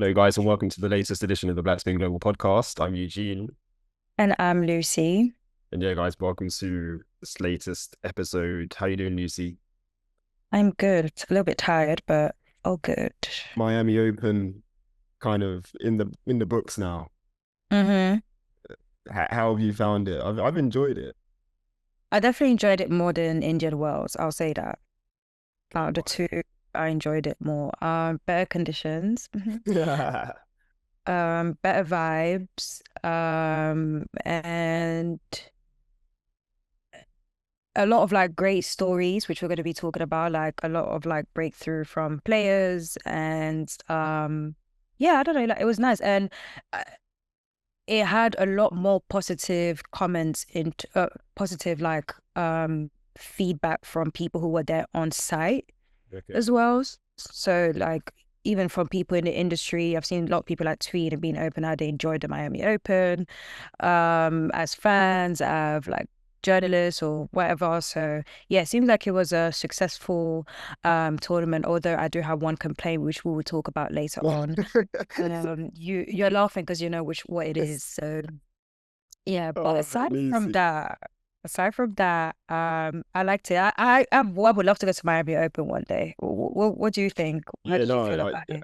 Hello, guys, and welcome to the latest edition of the Black Spin Global podcast. I'm Eugene. And I'm Lucy. And yeah, guys, welcome to this latest episode. How you doing, Lucy? I'm good. A little bit tired, but all good. Miami Open kind of in the books now. hmm How have you found it? I've enjoyed it. I definitely enjoyed it more than Indian Wells. I'll say that. Out Okay, of the two, I enjoyed it more. Better conditions, why? better vibes, and a lot of like great stories, which we're going to be talking about, like a lot of like breakthrough from players and yeah, I don't know, like it was nice. And uh, it had a lot more positive comments into positive like feedback from people who were there on site Okay. as well. So like even from people in the industry, I've seen a lot of people like tweet and being open how they enjoyed the Miami Open. As fans, of like journalists or whatever. So yeah, it seems like it was a successful tournament, although I do have one complaint which we will talk about later on. You're laughing because you know which what it is. So yeah, but Oh, Lucy. aside from that, I liked it. I would love to go to Miami Open one day. What do you think? How Yeah, did you no, feel about it?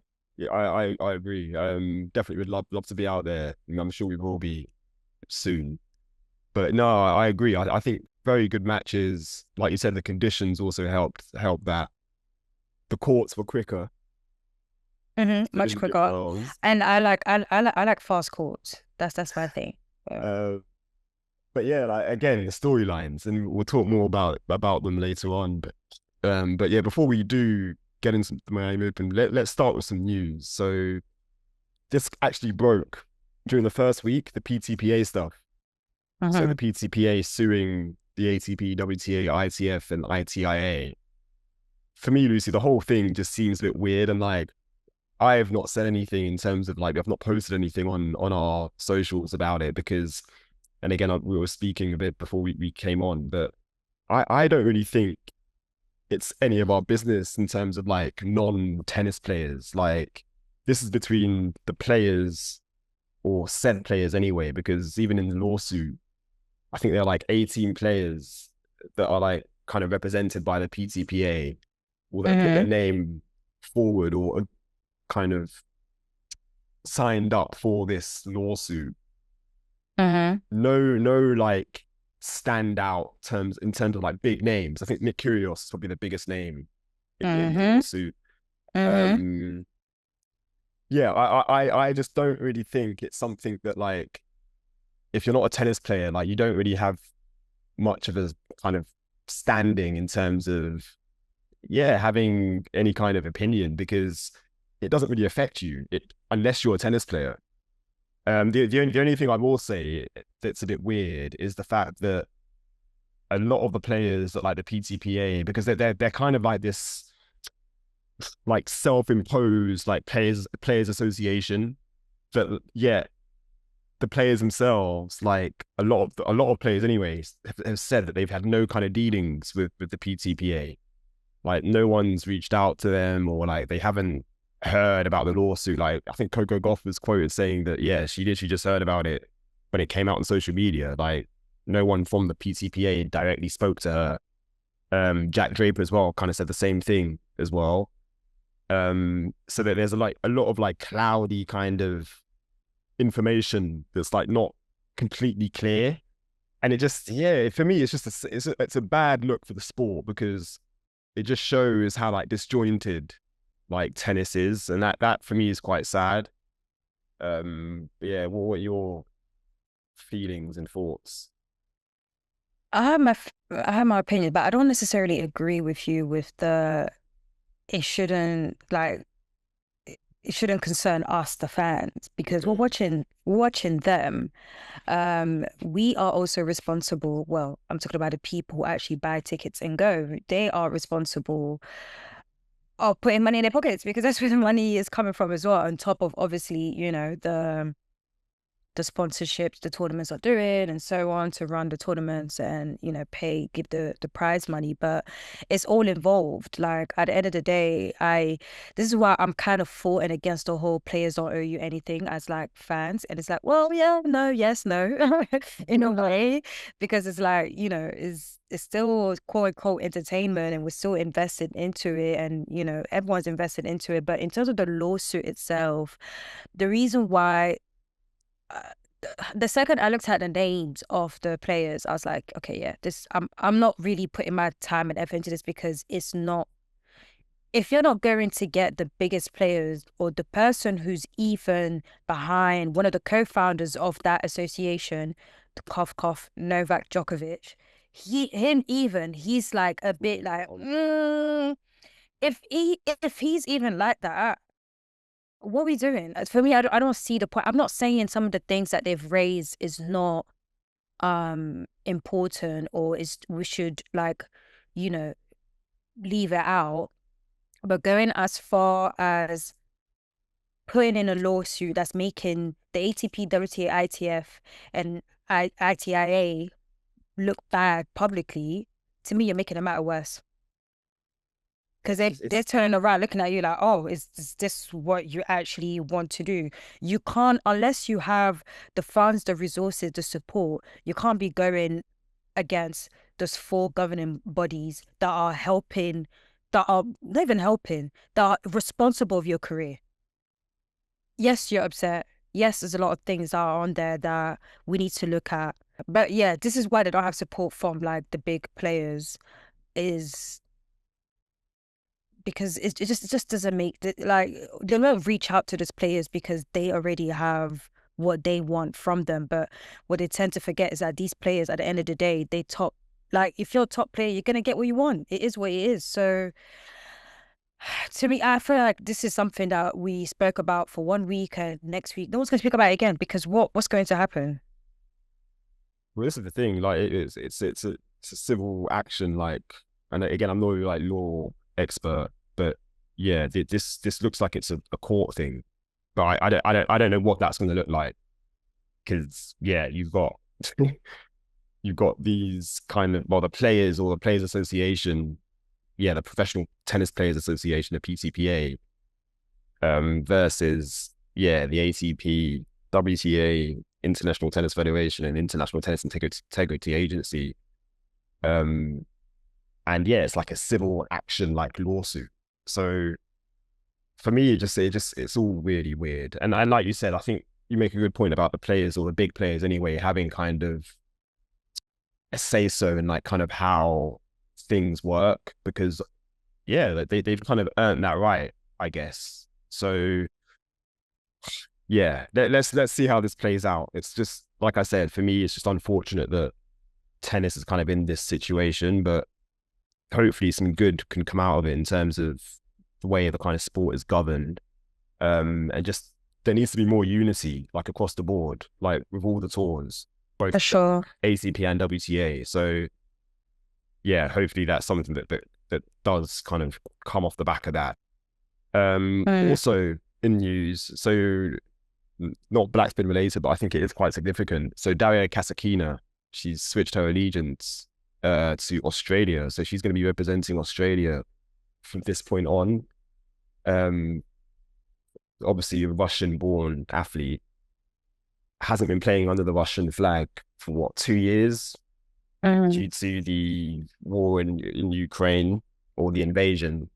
I agree. Definitely would love to be out there. I'm sure we will be soon. But no, I agree. I think very good matches. Like you said, the conditions also helped that. The courts were quicker than Much Indian quicker, Wells. and I like fast courts. That's my thing. So, Uh, but yeah, like again, the storylines, and we'll talk more about them later on. But yeah, before we do get into the Miami Open, let's start with some news. So this actually broke during the first week, the PTPA stuff. So the mhm. PTPA suing the ATP, WTA, ITF, and ITIA. For me, Lucy, the whole thing just seems a bit weird, and like I have not said anything in terms of like I've not posted anything on our socials about it because, and again, we were speaking a bit before we came on, but I don't really think it's any of our business in terms of like non-tennis players. Like this is between the players or said players anyway, because even in the lawsuit, I think there are like 18 players that are like kind of represented by the PTPA or that put their Mhm. name forward or kind of signed up for this lawsuit. Mhm. No, like standout terms in terms of like big names. I think Nick Kyrgios is probably the biggest name in the Mhm. lawsuit. Mhm. Um, yeah, I just don't really think it's something that like if you're not a tennis player, like you don't really have much of a kind of standing in terms of having any kind of opinion because it doesn't really affect you unless you're a tennis player. The only thing I will say that's a bit weird is the fact that a lot of the players that like the PTPA because they're kind of like this like self-imposed like players association that the players themselves like a lot of players anyways have said that they've had no kind of dealings with the PTPA. Like no one's reached out to them or like they haven't heard about the lawsuit. Like I think Coco Gauff was quoted saying that, yeah, she literally just heard about it when it came out on social media. Like no one from the PTPA directly spoke to her. Jack Draper as well kind of said the same thing as well. So that there's a lot of like cloudy kind of information that's like not completely clear. And it just, yeah, for me, it's just it's a bad look for the sport because it just shows how like disjointed like tennis is, and that for me is quite sad. Yeah, what are your feelings and thoughts? I have my opinion, but I don't necessarily agree with you with the it shouldn't like it shouldn't concern us, the fans, because Okay. we're watching them. We are also responsible. Well, I'm talking about the people who actually buy tickets and go. They are responsible of putting money in their pockets because that's where the money is coming from as well. On top of obviously, you know, the sponsorships the tournaments are doing and so on to run the tournaments and, you know, give the prize money. But it's all involved. Like at the end of the day, this is why I'm kind of for and against the whole players don't owe you anything as like fans. And it's like, well, yeah, no, yes, no, in a way, because it's like, you know, it's still quote unquote entertainment and we're still invested into it, and you know, everyone's invested into it. But in terms of the lawsuit itself, the reason why uh, the second I looked at the names of the players, I was like, okay, yeah, this I'm not really putting my time and effort into this, because it's not, if you're not going to get the biggest players or the person who's even behind one of the co-founders of that association, the cough cough Novak Djokovic, he's like a bit like, if he's even like that, what are we doing? For me, I don't see the point. I'm not saying some of the things that they've raised is not important, or is we should like, you know, leave it out. But going as far as putting in a lawsuit that's making the ATP, WTA, ITF, and ITIA look bad publicly, to me, you're making the matter worse. Because they're turning around looking at you like, oh, is this what you actually want to do? You can't, unless you have the funds, the resources, the support, you can't be going against those four governing bodies that are helping, that are not even helping, that are responsible of your career. Yes, you're upset. Yes, there's a lot of things that are on there that we need to look at. But yeah, this is why they don't have support from like the big players, is because it just doesn't make like, they don't reach out to those players because they already have what they want from them. But what they tend to forget is that these players, at the end of the day, they top, like if you're a top player, you're gonna get what you want. It is what it is. So to me, I feel like this is something that we spoke about for 1 week, and next week no one's gonna speak about it again, because what's going to happen? Well, this is the thing. Like, it's a civil action. Like, and again, I'm not really like law expert, but yeah, this looks like it's a court thing. But I don't know what that's going to look like, because yeah, you've got these kind of, well, the players, or the Players Association, yeah, the Professional Tennis Players Association, the PTPA, versus yeah, the ATP, WTA, International Tennis Federation, and International Tennis Integrity Agency. And yeah, it's like a civil action like lawsuit. So for me, it's all really weird. And like you said, I think you make a good point about the players, or the big players anyway, having kind of a say so in like kind of how things work, because yeah, they've kind of earned that right, I guess. So yeah, let's see how this plays out. It's just like I said, for me, it's just unfortunate that tennis is kind of in this situation, but hopefully some good can come out of it in terms of the way the kind of sport is governed. And just there needs to be more unity, like across the board, like with all the tours, both For sure. ACP and WTA. So yeah, hopefully that's something that does kind of come off the back of that. Also in news, so not black spin related, but I think it is quite significant. So Daria Kasatkina, she's switched her allegiance to Australia, so she's going to be representing Australia from this point on. Obviously, a Russian-born athlete, hasn't been playing under the Russian flag for what, 2 years, due to the war in Ukraine, or the invasion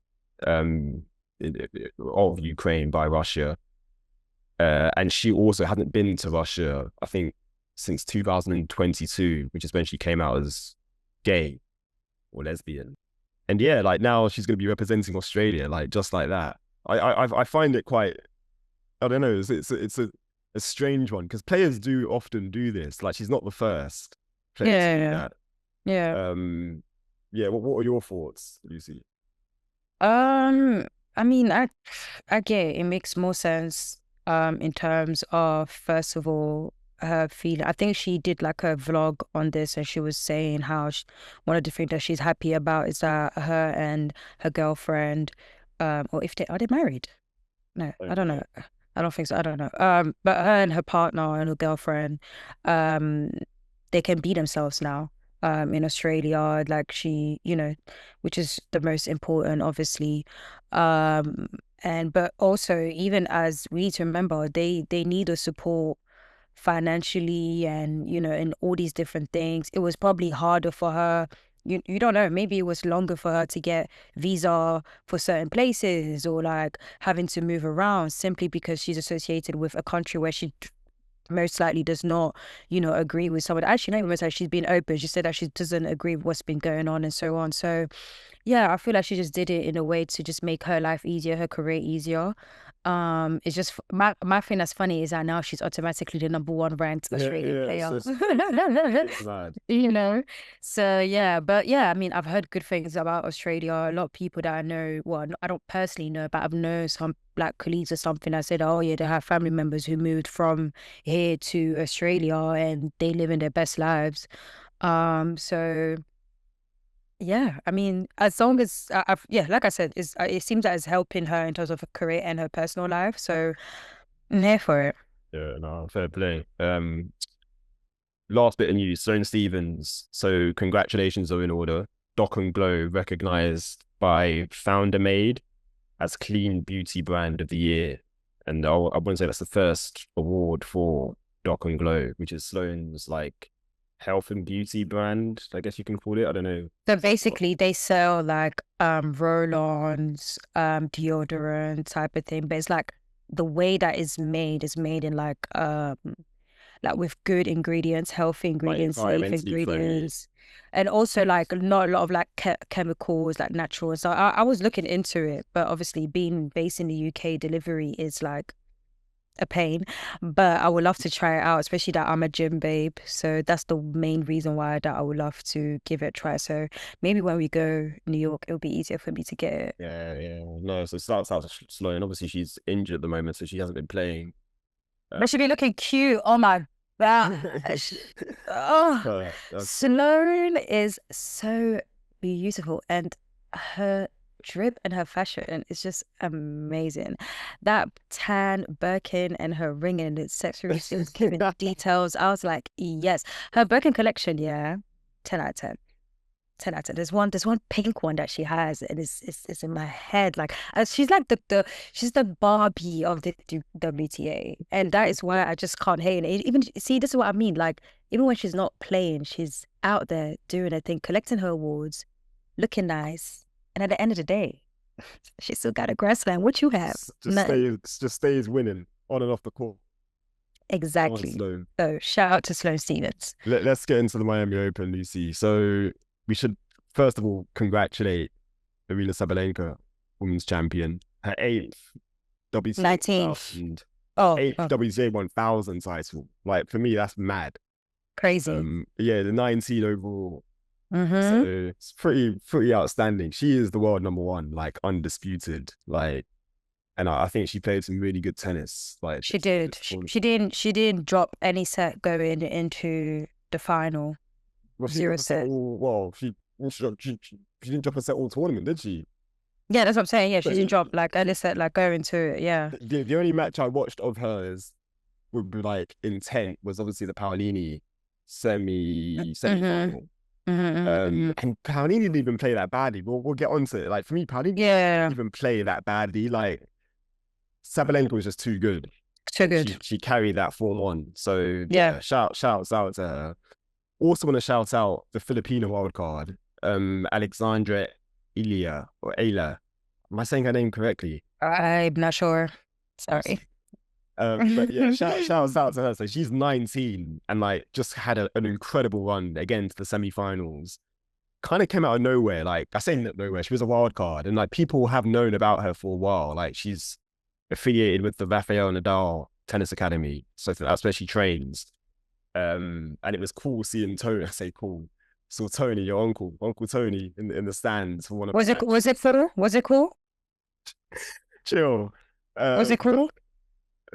of Ukraine by Russia. And she also hadn't been to Russia, I think, since 2022, which is when she came out as gay or lesbian. And yeah, like now she's going to be representing Australia, like just like that. I find it quite, I don't know, it's a strange one, because players do often do this. Like, she's not the first player to do that. Yeah. Yeah. What are your thoughts, Lucy? I mean, I get it. It makes more sense, in terms of, first of all, her feeling. I think she did like a vlog on this, and she was saying how one of the things that she's happy about is that her and her girlfriend, or if they are they married? No, I don't know. I don't think so. I don't know. But her and her partner and her girlfriend, um, they can be themselves now. In Australia, like she, which is the most important, obviously. Um, and but also even as we need to remember, they need the support financially and in all these different things. It was probably harder for her. You don't know, maybe it was longer for her to get visa for certain places, or like having to move around simply because she's associated with a country where she most likely does not, agree with someone. Actually, not even most likely, she's been open. She said that she doesn't agree with what's been going on and so on. So yeah, I feel like she just did it in a way to just make her life easier, her career easier. It's just my thing that's funny is that now she's automatically the number one ranked Yeah, Australian yeah. player. It's mad. You know, so yeah, but yeah, I mean, I've heard good things about Australia. A lot of people that I know, well, I don't personally know, but I've known some black colleagues or something that said, oh yeah, they have family members who moved from here to Australia and they live in their best lives. So yeah, I mean, as long as yeah, like I said, it seems that it's helping her in terms of her career and her personal life. So I'm here for it. Yeah, no, fair play. Last bit of news, Sloane Stephens. So congratulations are in order. Doc&Glo recognized by Founder Made as Clean Beauty Brand of the Year. And I wouldn't say that's the first award for Doc&Glo, which is Sloane's like health and beauty brand, I guess you can call it. I don't know. So basically they sell like roll-ons, deodorant type of thing, but it's like the way that is made in like with good ingredients, healthy Like ingredients, safe environmentally friendly. ingredients, and also like not a lot of like chemicals, like natural. So I was looking into it, but obviously being based in the UK, delivery is like a pain. But I would love to try it out, especially that I'm a gym babe. So that's the main reason why that I would love to give it a try. So maybe when we go New York, it'll be easier for me to get it. Yeah, yeah. No, so starts out Sloane. Obviously, she's injured at the moment, so she hasn't been playing. But she'll be looking cute. Oh my gosh. Oh, That's Sloane is so beautiful and her drip and her fashion is just amazing. That tan Birkin and her ring and accessories, she was giving details. I was like, yes. Her Birkin collection, yeah, 10 out of 10. 10 out of 10. There's one pink one that she has, and it's in my head. Like she's like she's the Barbie of the WTA, and that is why I just can't hate it. Even see, this is what I mean. Like even when she's not playing, she's out there doing her thing, collecting her awards, looking nice, and at the end of the day, she still got a grassland. What you have? Nothing. just stays winning on and off the court. Come on, Exactly. Sloane. So shout out to Sloane Stephens. Let's get into the Miami Open, Lucy. So we should first of all congratulate Eala Sabalenka, women's champion, her WTA 19th. 1000, Oh, eighth WTA 1000 title. Like for me, that's mad. crazy. Yeah, the 19 overall. Mm-hmm. So it's pretty outstanding. She is the world number one, like undisputed. Like, and I think she played some really good tennis. Like She did. She didn't drop any set going into the final. well, she didn't Zero drop a set set. all. Well, she didn't drop a set all tournament, did she? Yeah, that's what I'm saying. Yeah, she But didn't drop like early set, like go into it. Yeah. the only match I watched of hers would be like intent was obviously the Paolini Mm-hmm. semi-final. Mm-hmm. And Paolini didn't even play that badly. We'll get onto it. Like for me, Paolini Yeah. didn't even play that badly. Like Sabalenka was just too good. So good. She carried that form on. So Yeah. yeah, shouts out to her. Also want to shout out the Filipino wildcard, Alexandra Eala or Eala. Am I saying her name correctly? I'm not sure. Sorry. But yeah, shouts out to her. So she's 19 and like just had an incredible run again to the semi-finals. Kind of came out of nowhere. Like I say nowhere, she was a wild card, and like people have known about her for a while. Like she's affiliated with the Rafael Nadal Tennis Academy, so that's where she trains. And it was cool seeing Tony. I say cool. Saw Tony, your Uncle Tony, in the stands for one of the Was it matches. cool? Was it cool? Chill. Was it But cool?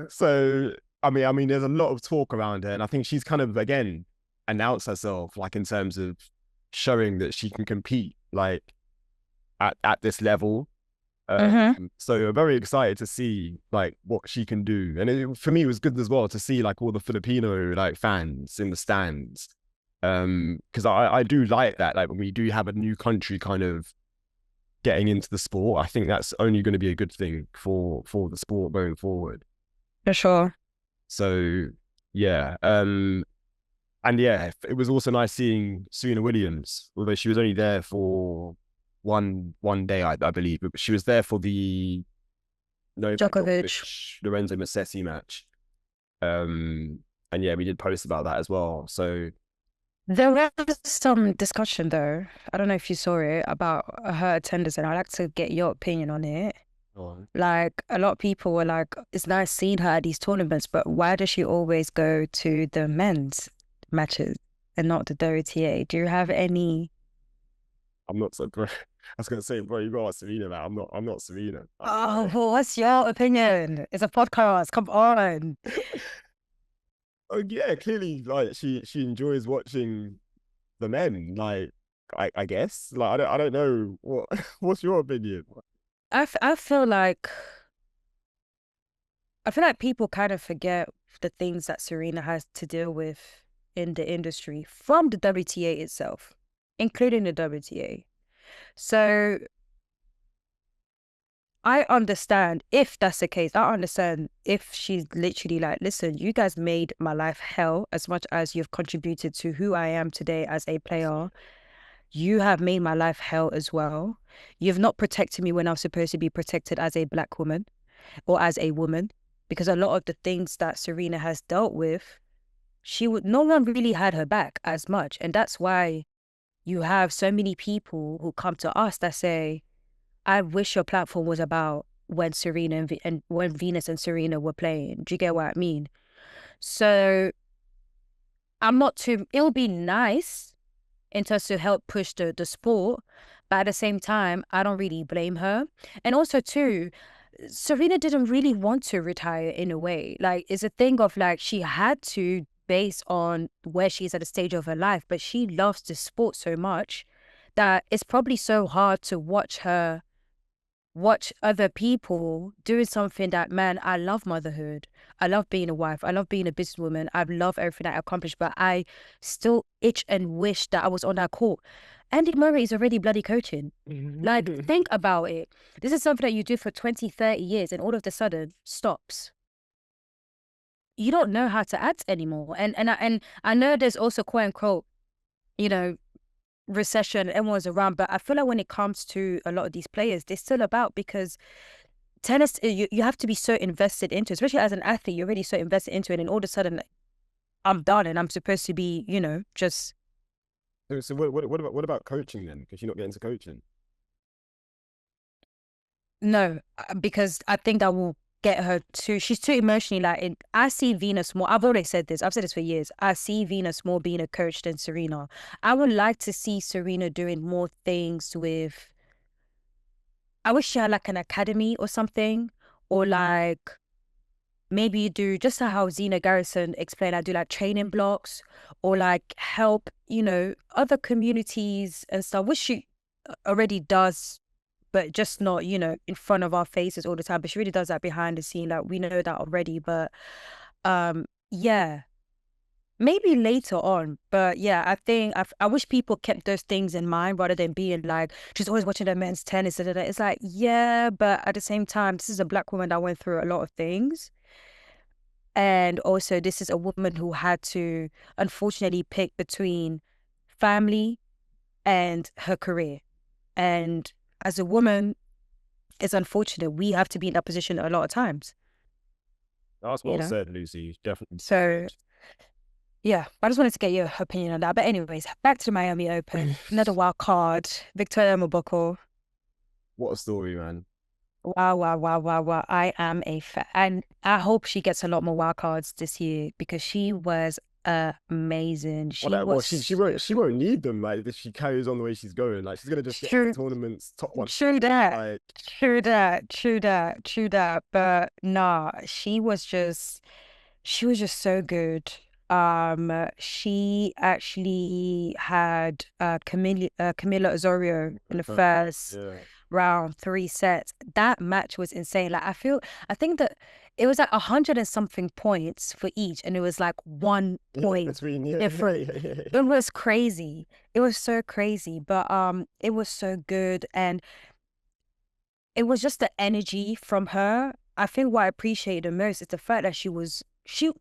so I mean, there's a lot of talk around her, and I think she's kind of again announced herself, like in terms of showing that she can compete, like at this level. Mm-hmm. So I'm very excited to see like what she can do. And for me, it was good as well to see like all the Filipino like fans in the stands. Because I do like that. Like when we do have a new country kind of getting into the sport, I think that's only going to be a good thing for the sport going forward. For sure. So yeah. And yeah, it was also nice seeing Serena Williams, although she was only there for one day, I believe, but she was there for the Novak Djokovic. Djokovic Lorenzo Musetti match. Um, and yeah, we did post about that as well. So There was some discussion though. I don't know if you saw it about her attendance, and I'd like to get your opinion on it. oh, Like a lot of people were like, it's nice seeing her at these tournaments, but why does she always go to the men's matches and not the WTA? Do you have any? I'm not so bro. I was gonna say, bro, you got Serena, man. I'm not Serena. Oh, well, what's your opinion? It's a podcast. Come on. Oh yeah, clearly, like she enjoys watching the men. Like I guess, like I don't know what what's your opinion? I feel like people kind of forget the things that Serena has to deal with in the industry from the WTA itself, including the WTA. So I understand if that's the case. I understand if she's literally like, listen, you guys made my life hell as much as you've contributed to who I am today as a player. You have made my life hell as well. You've not protected me when I'm supposed to be protected as a black woman or as a woman, because a lot of the things that Serena has dealt with, no one really had her back as much. And that's why you have so many people who come to us that say, I wish your platform was about when Serena and when Venus and Serena were playing. Do you get what I mean? So I'm not too, it'll be nice in terms to help push the sport, but at the same time, I don't really blame her. And also too, Serena didn't really want to retire in a way. Like it's a thing of like she had to based on where she's at the stage of her life, but she loves the sport so much that it's probably so hard to watch other people doing something that, man, I love motherhood. I love being a wife. I love being a businesswoman. I love everything I accomplished, but I still itch and wish that I was on that court. Andy Murray is already bloody coaching. Like, think about it. This is something that you do for 20, 30 years and all of a sudden stops. You don't know how to act anymore. And I know there's also quote unquote, you know, recession, everyone's around, but I feel like when it comes to a lot of these players, they're still about because tennis, you have to be so invested into it, especially as an athlete, you're already so invested into it, and all of a sudden, I'm done and I'm supposed to be, just So what about coaching then? Because you're not getting to coaching. no, because I think that will get her too, she's too emotionally I see Venus more, I've already said this, I've said this for years, I see Venus more being a coach than Serena. I would like to see Serena doing more things with, I wish she had like an academy or something, or like maybe you do just how Zena Garrison explained, I do like training blocks or like help, other communities and stuff, which she already does, but just not, in front of our faces all the time. But she really does that behind the scene. Like we know that already. But yeah, maybe later on. But yeah, I think I wish people kept those things in mind rather than being like, she's always watching the men's tennis. Da, da, da. It's like, yeah, but at the same time, this is a black woman that went through a lot of things. And also, this is a woman who had to unfortunately pick between family and her career. And as a woman, it's unfortunate. We have to be in that position a lot of times, That's you well know? said, Lucy. Definitely. So, yeah, I just wanted to get your opinion on that. But anyways, back to the Miami Open. Another wild card, Victoria Mboko. What a story, man. Wow, wow, wow, wow, wow. I am a fan. And I hope she gets a lot more wild cards this year because she was amazing. She Well, she was won't need them like if she carries on the way she's going. Like she's gonna just get true, tournaments top one. true that, Like true that, true that, true that. But nah, she was just so good. She actually had Camila Osorio in the uh, first yeah. round, 3 sets. That match was insane. Like I think that it was like 100 and something points for each, and it was like 1 point between different. It was crazy. It was so crazy, but it was so good, and it was just the energy from her. I think what I appreciated the most is the fact that she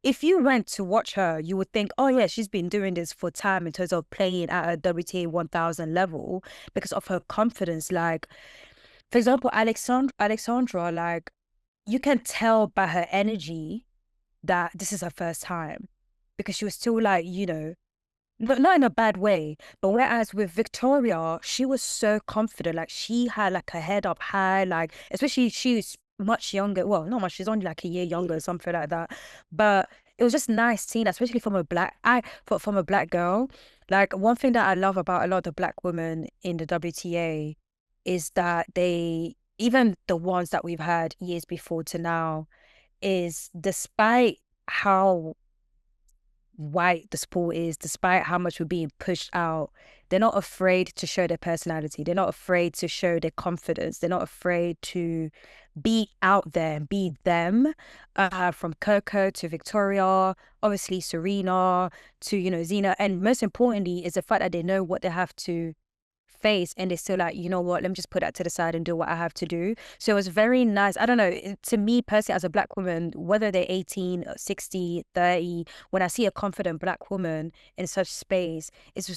if you went to watch her, you would think, oh yeah, she's been doing this for time in terms of playing at a WTA 1000 level because of her confidence. Like, for example, Alexandra, like, you can tell by her energy that this is her first time because she was still like, not in a bad way, but whereas with Victoria, she was so confident. Like she had like her head up high, like especially she's much younger. Well, not much. She's only like a year younger or something like that. But it was just nice seeing, especially from a from a black girl. Like one thing that I love about a lot of the black women in the WTA is that even the ones that we've had years before to now, is despite how white the sport is, despite how much we're being pushed out, they're not afraid to show their personality. They're not afraid to show their confidence. They're not afraid to be out there and be them. From Coco to Victoria, obviously Serena to, Zina. And most importantly is the fact that they know what they have to face, and they're still like, you know what, let me just put that to the side and do what I have to do. So it was very nice. I don't know, to me personally as a black woman, whether they're 18, 60, 30, when I see a confident black woman in such space, it's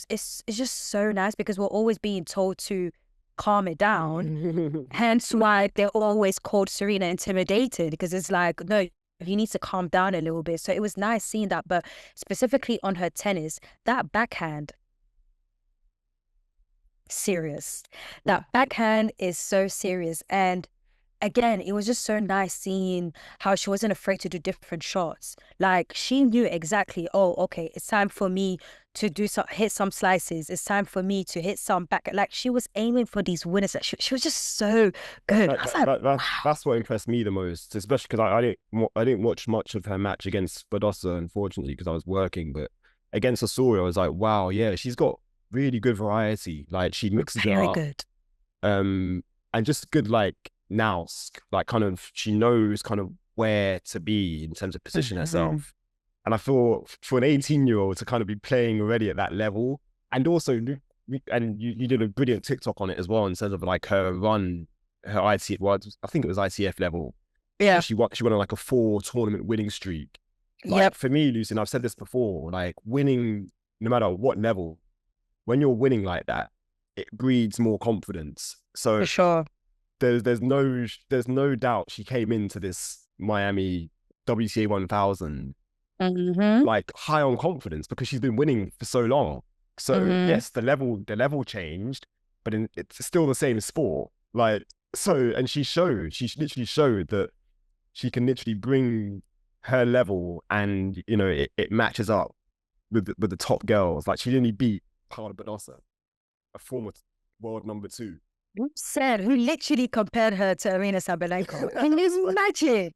just so nice because we're always being told to calm it down. Hence why they're always called Serena intimidated, because it's like, no, you need to calm down a little bit. So it was nice seeing that. But specifically on her tennis, that backhand, serious. That backhand is so serious. And again, it was just so nice seeing how she wasn't afraid to do different shots. Like she knew exactly, oh, okay, it's time for me to hit some slices. It's time for me to hit some back. Like she was aiming for these winners. She was just so good. I was like, wow. That's what impressed me the most, especially because I didn't watch much of her match against Badosa, unfortunately, because I was working. But against Osorio, I was like, wow, yeah, she's got really good variety. Like she mixes it Very up, good. and just good like nous, like kind of she knows kind of where to be in terms of position herself. And I feel for an 18-year-old to kind of be playing already at that level, and also and you did a brilliant TikTok on it as well in terms of like her run, her ITF, well, I think it was ITF level. Yeah. She went on like a 4-tournament winning streak. Like Yep. for me, Lucy, and I've said this before, like winning no matter what level, when you're winning like that, it breeds more confidence. So For sure. there's no doubt she came into this Miami WTA 1000 like high on confidence because she's been winning for so long. So yes, the level changed, but it's still the same sport. Like so, and she literally showed that she can literally bring her level, and it matches up with the top girls. Like she didn't beat Carla Badosa, a former world #2. Who literally compared her to Arena Sabalenka. Can you imagine?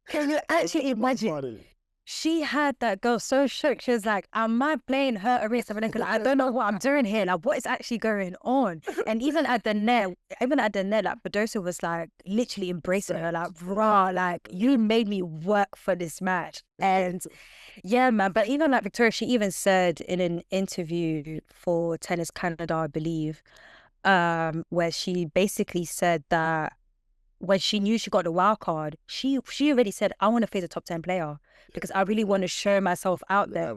Can you actually imagine? She had that girl so shook. She was like, am I playing her Arena Sabalenka? Like, I don't know what I'm doing here. Like, what is actually going on? And even at the net, like Badosa was like literally embracing her, like, rah, like, you made me work for this match. And yeah, man. But even like Victoria, she even said in an interview for Tennis Canada, I believe, where she basically said that when she knew she got the wild card, she already said, I want to face a top 10 player because I really want to show myself out there.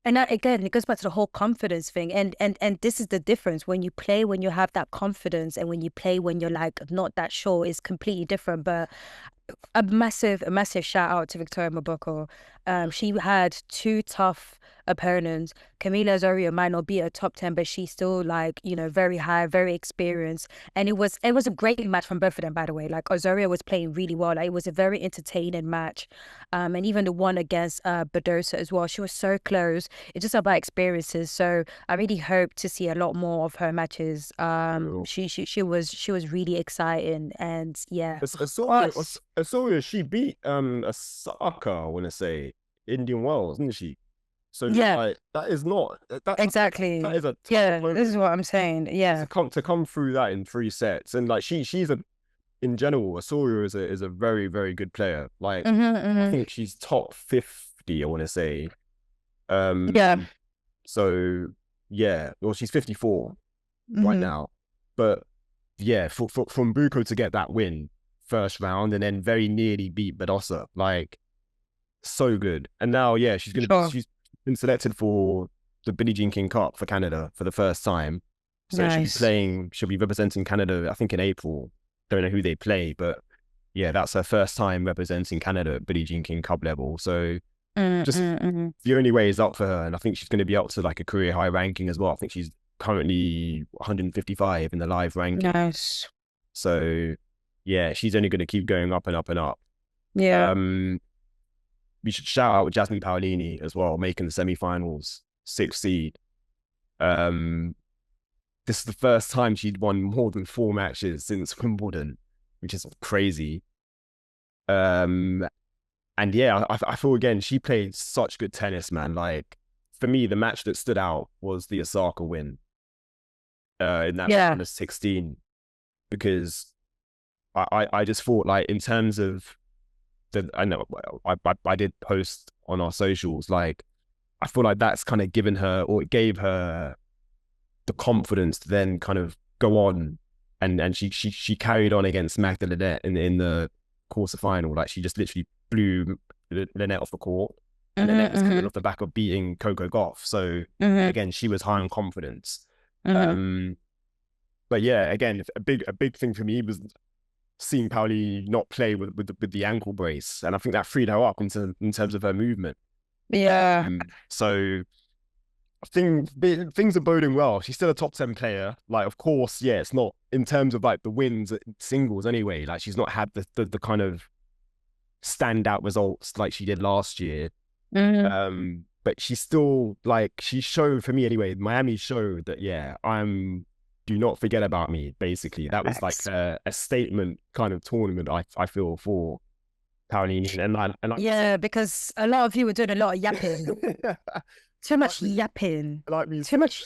And that, again, it goes back to the whole confidence thing. And this is the difference. When you play, when you have that confidence, and when you play when you're like not that sure, is completely different. But a massive shout out to Victoria Mboko. She had 2 tough opponents. Camila Osorio might not be a top 10, but she's still like, very high, very experienced. And it was a great match from both of them, by the way. Like Osorio was playing really well. Like, it was a very entertaining match. And even the one against Badosa as well. She was so close. It's just about experiences. So I really hope to see a lot more of her matches. She was really exciting, and yeah. Osorio, she beat Osaka, I want to say, Indian Wells, didn't she? So Yeah, like that is not that exactly. that is a tough Yeah, this opponent is what I'm saying. Yeah. to come through that in 3 sets. And like she's a in general, Osorio is a very, very good player. Like I Mm-hmm. think she's top 50, I want to say. Um Yeah. so yeah, well she's 54 right Mm-hmm. now. But yeah, from Buko to get that win first round and then very nearly beat Badosa, like so good. And now, yeah, Sure. she's been selected for the Billie Jean King Cup for Canada for the first time. So Nice. she'll be representing Canada, I think in April. Don't know who they play, but yeah, that's her first time representing Canada at Billie Jean King Cup level. So just Mm-hmm. the only way is up for her. And I think she's going to be up to like a career high ranking as well. I think she's currently 155 in the live ranking. Nice. So yeah, she's only going to keep going up and up and up. Yeah. We should shout out Jasmine Paolini as well, making the semi-finals, 6th seed. Um, this is the first time she'd won more than 4 matches since Wimbledon, which is crazy. And yeah, I feel again she played such good tennis, man. Like for me, the match that stood out was the Osaka win in that Yeah. round of 16, because I just thought like in terms of I know I did post on our socials, like I feel like that's kind of given her, or it gave her the confidence to then kind of go on and she carried on against Magda Linette in the quarter final. Like she just literally blew Linette off the court, and Linette was coming Mm-hmm. off the back of beating Coco Gauff. So Mm-hmm. again, she was high on confidence. Mm-hmm. But yeah, again, a big thing for me was seeing Pauli not play with the ankle brace, and I think that freed her up in terms of her movement. Yeah. So I think things are boding well. She's still a top 10 player. Like, of course, yeah, it's not in terms of like the wins at singles anyway. Like, she's not had the kind of standout results like she did last year. Mm-hmm. But she's still like she showed for me anyway. Miami showed that yeah, do not forget about me. Basically, that was like Facts. a statement kind of tournament. I feel for Paolini and I Yeah, because a lot of you were doing a lot of yapping. Too like much me yapping. like me Too much.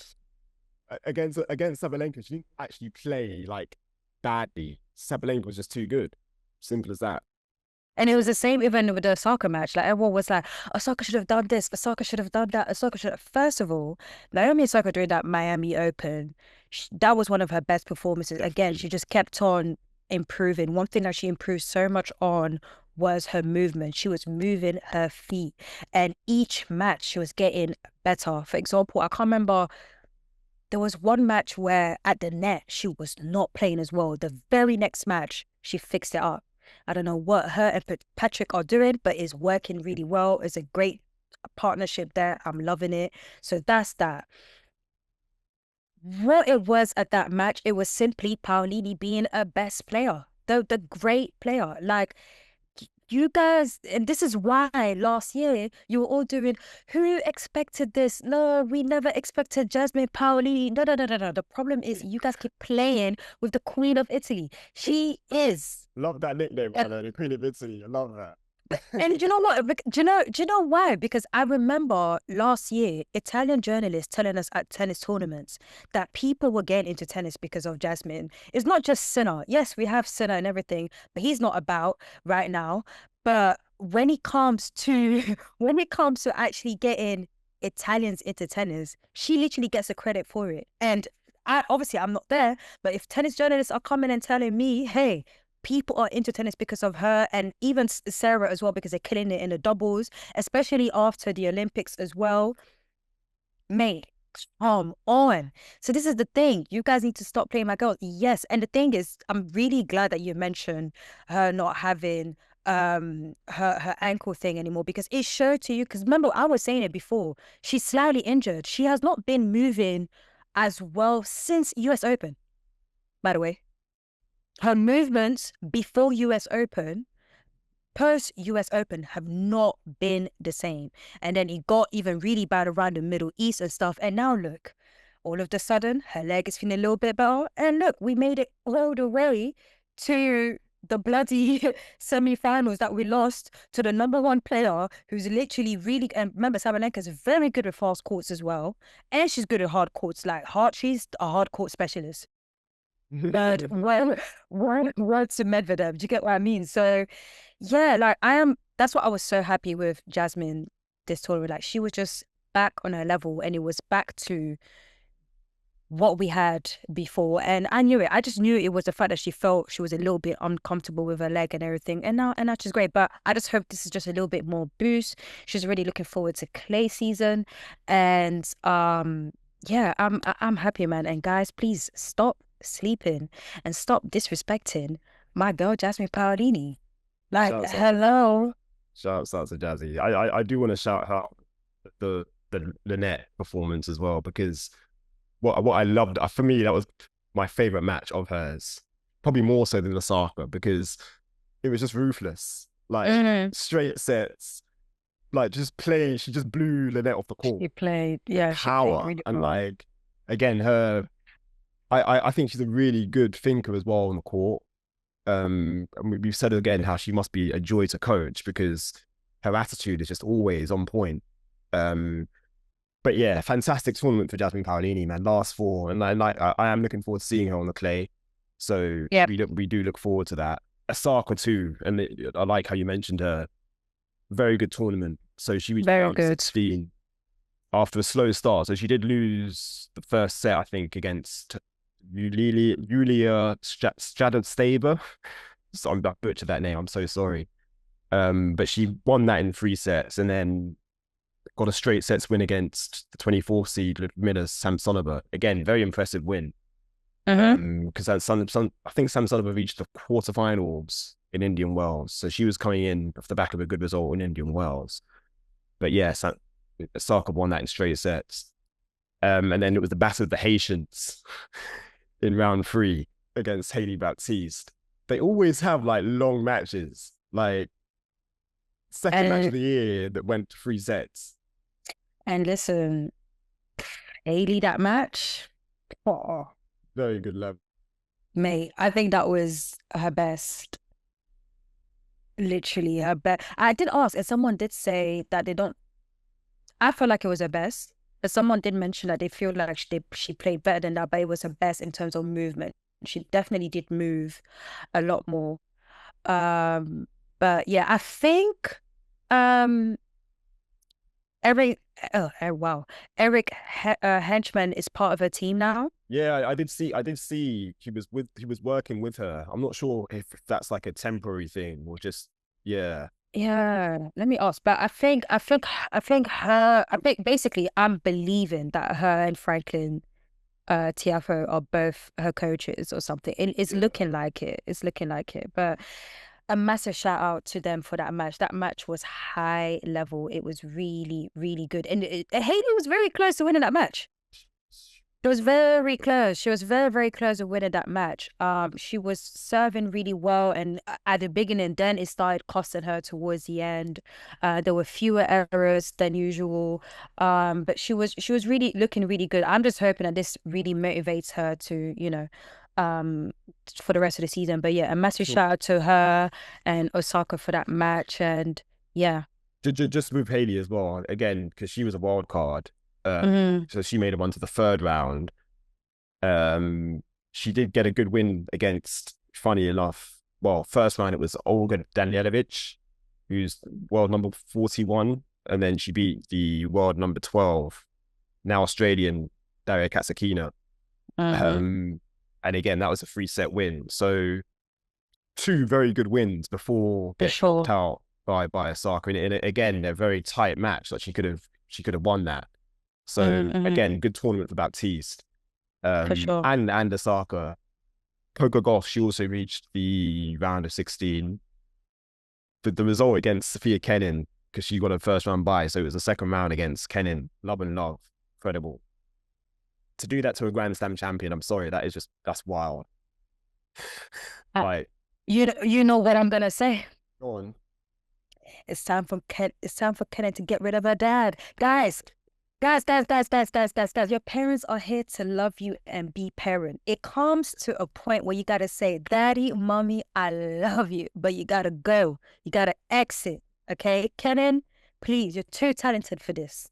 against Sabalenka, she didn't actually play like badly. Sabalenka was just too good. Simple as that. And it was the same even with the Osaka match. Like everyone was like, Osaka should have done this, Osaka should have done that, Osaka should have. First of all, Naomi Osaka during that Miami Open, that was one of her best performances. Again, Definitely. she just kept on improving. One thing that she improved so much on was her movement. She was moving her feet. And each match she was getting better. For example, I can't remember, there was one match where at the net she was not playing as well. The very next match she fixed it up. I don't know what her and Patrick are doing, but it's working really well. It's a great partnership there. I'm loving it. So that's that. What it was at that match, it was simply Paolini being a best player, the great player. Like you guys, and this is why last year you were all doing, who expected this? No, we never expected Jasmine Paolini. No, no, no, no, no. The problem is you guys keep playing with the Queen of Italy. She is. Love that nickname, And, the Queen of Italy. I love that. and you know what? Do you know why? Because I remember last year, Italian journalists telling us at tennis tournaments that people were getting into tennis because of Jasmine. It's not just Sinner. Yes, we have Sinner and everything, but he's not about right now. But when it comes to when it comes to actually getting Italians into tennis, she literally gets the credit for it. And I'm not there, but if tennis journalists are coming and telling me, hey, people are into tennis because of her, and even Sarah as well, because they're killing it in the doubles, especially after the Olympics as well. Mate, come on. So this is the thing. You guys need to stop playing my girl. Yes. And the thing is, I'm really glad that you mentioned her not having her ankle thing anymore, because it showed to you, because remember I was saying it before, she's slightly injured. She has not been moving as well since US Open, by the way. Her movements before US Open, post US Open, have not been the same. And then it got even really bad around the Middle East and stuff. And now look, all of a sudden, her leg is feeling a little bit better. And look, we made it all the way to the bloody semi-finals that we lost to the #1 player who's literally really, and remember Sabalenka is very good with fast courts as well, and she's good at hard courts. Like she's a hard court specialist. But word to Medvedev, do you get what I mean? So yeah, like that's what I was so happy with Jasmine this tournament. Like she was just back on her level, and it was back to what we had before. And I knew it. I just knew it was the fact that she felt she was a little bit uncomfortable with her leg and everything. And now she's great. But I just hope this is just a little bit more boost. She's really looking forward to clay season. And yeah, I'm happy, man. And guys, please stop sleeping and stop disrespecting my girl Jasmine Paolini. Like, Shouts out, hello. shouts out to Jazzy. I do want to shout out the net performance as well, because what I loved, for me, that was my favorite match of hers, probably more so than Osaka, because it was just ruthless, like straight sets, like just playing. She just blew the net off the court. She played, yeah, she played Power, really and well. like again, I think she's a really good thinker as well on the court. And we've said again how she must be a joy to coach, because her attitude is just always on point. But yeah, fantastic tournament for Jasmine Paolini, man. Last four, and I am looking forward to seeing her on the clay. So Yep, we do look forward to that. Osaka too, and I like how you mentioned her. Very good tournament. So she reached very round of good. 16 after a slow start. So she did lose the first set, I think, against Julia Stradonstaber. So I butchered that name. I'm so sorry. But she won that in 3 sets, and then got a straight sets win against the 24th seed Ludmila Samsonova. Again, very impressive win. Because I think Samsonova reached the quarterfinals in Indian Wells, so she was coming in off the back of a good result in Indian Wells. But yeah, Osaka won that in straight sets. And then it was the battle of the Haitians in round 3 against Hailey Baptiste. They always have like long matches, like second match of And the year that went to 3 sets. and listen, Hailey, that match, oh, Very good level. mate, I think that was her best. Literally her best. I did ask, and someone did say that they don't. I felt like it was her best, but someone did mention that they feel like she played better than that, but it was her best in terms of movement. She definitely did move a lot more. Um, but yeah, I think um Eric. Oh wow, Eric Henchman is part of her team now. Yeah, I did see he was working with her. I'm not sure if that's like a temporary thing or just yeah. Yeah, let me ask. But I think basically I'm believing that her and Franklin Tiafoe are both her coaches or something. It's Yeah. looking like it. It's looking like it. But a massive shout out to them for that match. That match was high level. It was really, really good. And Hailey was very close to winning that match. She was very close. She was very, very close to winning that match. She was serving really well, and at the beginning, then it started costing her towards the end. There were fewer errors than usual. But she was really looking really good. I'm just hoping that this really motivates her to, um, for the rest of the season. But yeah, a massive Sure. shout out to her and Osaka for that match. And yeah. Just with Hailey as well, again, because she was a wild card. Hmm. So she made it on to the third round. Um, she did get a good win against, funny enough, well, first round it was Olga Danielevich, who's world number 41, and then she beat the world number 12, now Australian Daria Kasatkina. Hmm. And again, that was a 3 set win. So two very good wins before For getting knocked sure. out by Osaka. And again, a very tight match. Like she could have won that. So Hmm. again, good tournament for Baptiste. For sure. And Osaka. Coco Gauff, she also reached the round of 16. The result against Sophia Kenin, because she got a first round bye, so it was the second round against Kenin. Love and love. Incredible. To do that to a Grand Slam champion, I'm sorry, that's wild. Uh, Like, you know what I'm gonna say. go on. It's time for Ken. It's time for Kenny to get rid of her dad, guys. Guys. Your parents are here to love you and be parent. It comes to a point where you gotta say, Daddy, Mommy, I love you, but you gotta go. You gotta exit. Okay, Kenan, please, you're too talented for this.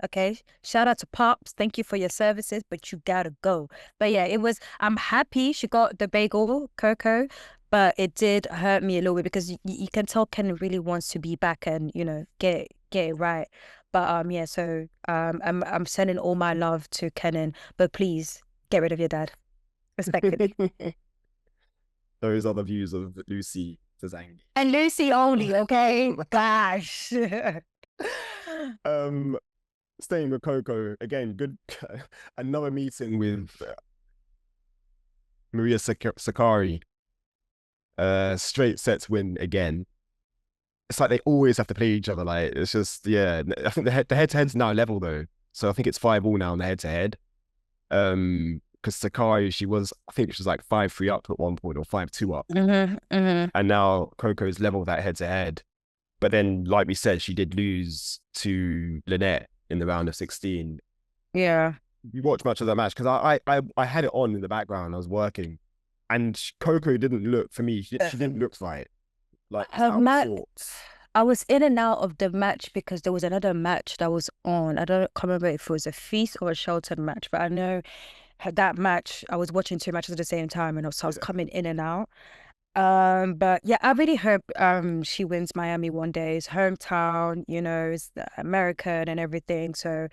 Okay, shout out to Pops. Thank you for your services, but you gotta go. But yeah, it was. I'm happy she got the bagel, Coco, but it did hurt me a little bit because you can tell Kenan really wants to be back and get it right. But yeah, so I'm sending all my love to Kenan, but please get rid of your dad. Respectfully. Those are the views of Lucy Tazangi. And Lucy only, okay? Gosh. Um, Staying with Coco again, good. Another meeting with Maria Sakkari. Straight sets win again. It's like they always have to play each other. Like it's just I think the head to head's now level though, so I think it's 5-5 now in the head to head. Because Sakkari, I think she was like 5-3 up at one point or 5-2 up, and now Coco's level that head to head. But then, like we said, she did lose to Lynette in the round of 16. Yeah. You watched much of that match because I had it on in the background. I was working, and Coco didn't look for me. She didn't look right. Like Her match. I was in and out of the match because there was another match that was on. I can't remember if it was a Fils or a Shelton match, but I know that match. I was watching two matches at the same time, and so I was coming in and out. But yeah, I really hope she wins Miami one day. It's hometown, it's American and everything. So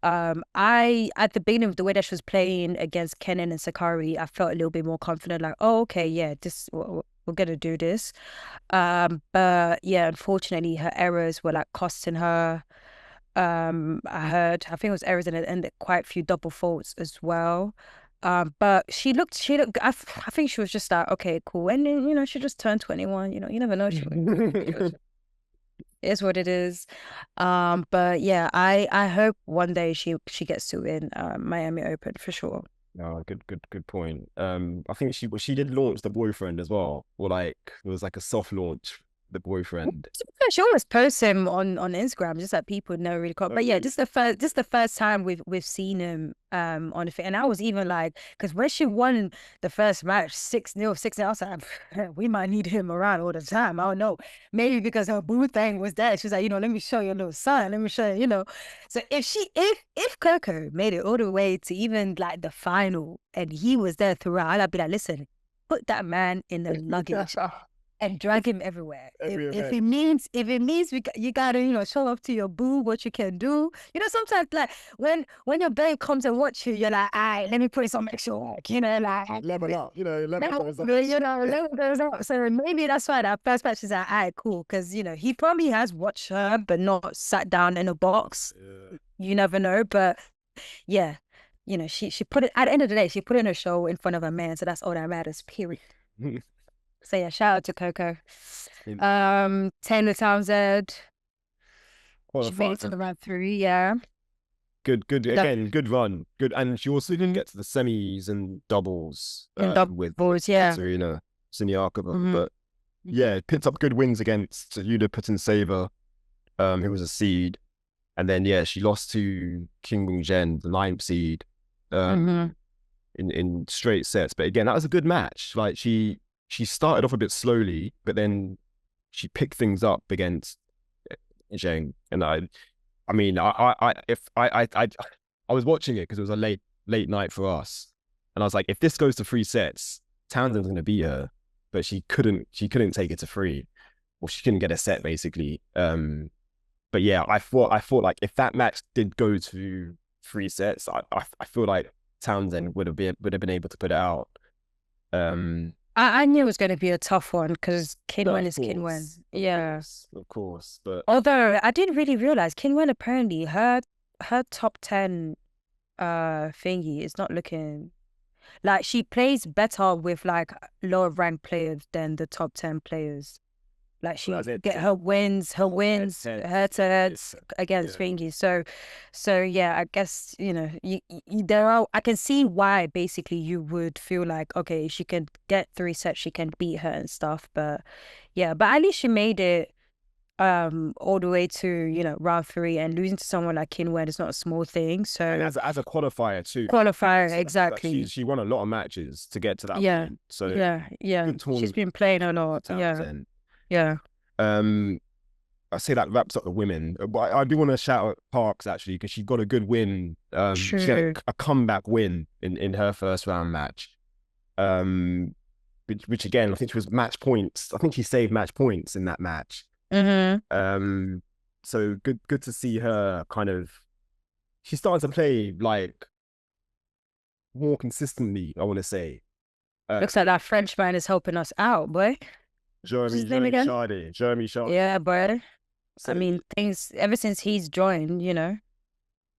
I at the beginning of the way that she was playing against Kenan and Sakkari, I felt a little bit more confident, like, oh, okay, yeah, this we're gonna do this. But yeah, unfortunately her errors were like costing her. I think it was errors and quite a few double faults as well. But she looked, I think she was just like, okay, cool. And then, she just turned 21, you never know. It is what it is. But yeah, I hope one day she gets to win Miami Open for sure. Oh, good point. I think she did launch the boyfriend as well, or like it was like a soft launch, the boyfriend. She always posts him on Instagram, just that people never really caught. But yeah, this is the first time we've seen him on the thing. And I was even like, because when she won the first match 6-0, 6-0, I was like, we might need him around all the time. I don't know. Maybe because her boo thing was that. She was like, let me show your little son. Let me show you. So if Coco made it all the way to even like the final and he was there throughout, I'd be like, listen, put that man in the luggage. And drag him everywhere. If it means you gotta show up to your boo what you can do. Sometimes like when your babe comes and watch you, you're like, all right, let me put some extra work. Like level up. Level goes up. So maybe that's why that first match is like, all right, cool, because he probably has watched her but not sat down in a box. Yeah. You never know, but yeah, she put it at the end of the day. She put in her show in front of a man, so that's all that matters. Period. So yeah, shout out to Coco. Taylor Townsend. She made it to the round 3, yeah. Good again, good run. Good, and she also didn't get to the semis and doubles with Serena Siniakova. But yeah, picked up good wins against Yulia Putintseva, who was a seed. And then yeah, she lost to Kim Wing-jen, the 9th seed, in straight sets. But again, that was a good match. Like she started off a bit slowly, but then she picked things up against Zheng. And I was watching it because it was a late night for us, and I was like, if this goes to 3 sets, Townsend's going to beat her, but she couldn't take it to 3, or she couldn't get a set basically. But yeah, I thought like if that match did go to 3 sets, I feel like Townsend would have been able to put it out. I knew it was going to be a tough one because Kinwen is Kinwen. Yeah. Of course. But although I didn't really realize Kinwen apparently her top 10 thingy is not looking like she plays better with like lower ranked players than the top 10 players. Like she get her wins head to heads against thingy. So yeah, I guess I can see why basically you would feel like, okay, she can get 3 sets, she can beat her and stuff. But yeah, but at least she made it all the way to, you know, round 3, and losing to someone like Kinwen is not a small thing. So And as a qualifier too. qualifier, So exactly. she won a lot of matches to get to that Yeah. point. So Yeah. good She's tournament been playing a for lot. Yeah. Townsend. Yeah. I say that wraps up the women. But I do want to shout out Parks actually, because she got a good win. She had True. a comeback win in her first round match. Which again, I think she was match points. I think she saved match points in that match. So good to see her kind of. She's starting to play like more consistently, I want to say. Looks like that Frenchman is helping us out, boy. What's his name again? Jeremy Chardy. Yeah, boy. So, I mean, things ever since he's joined, you know.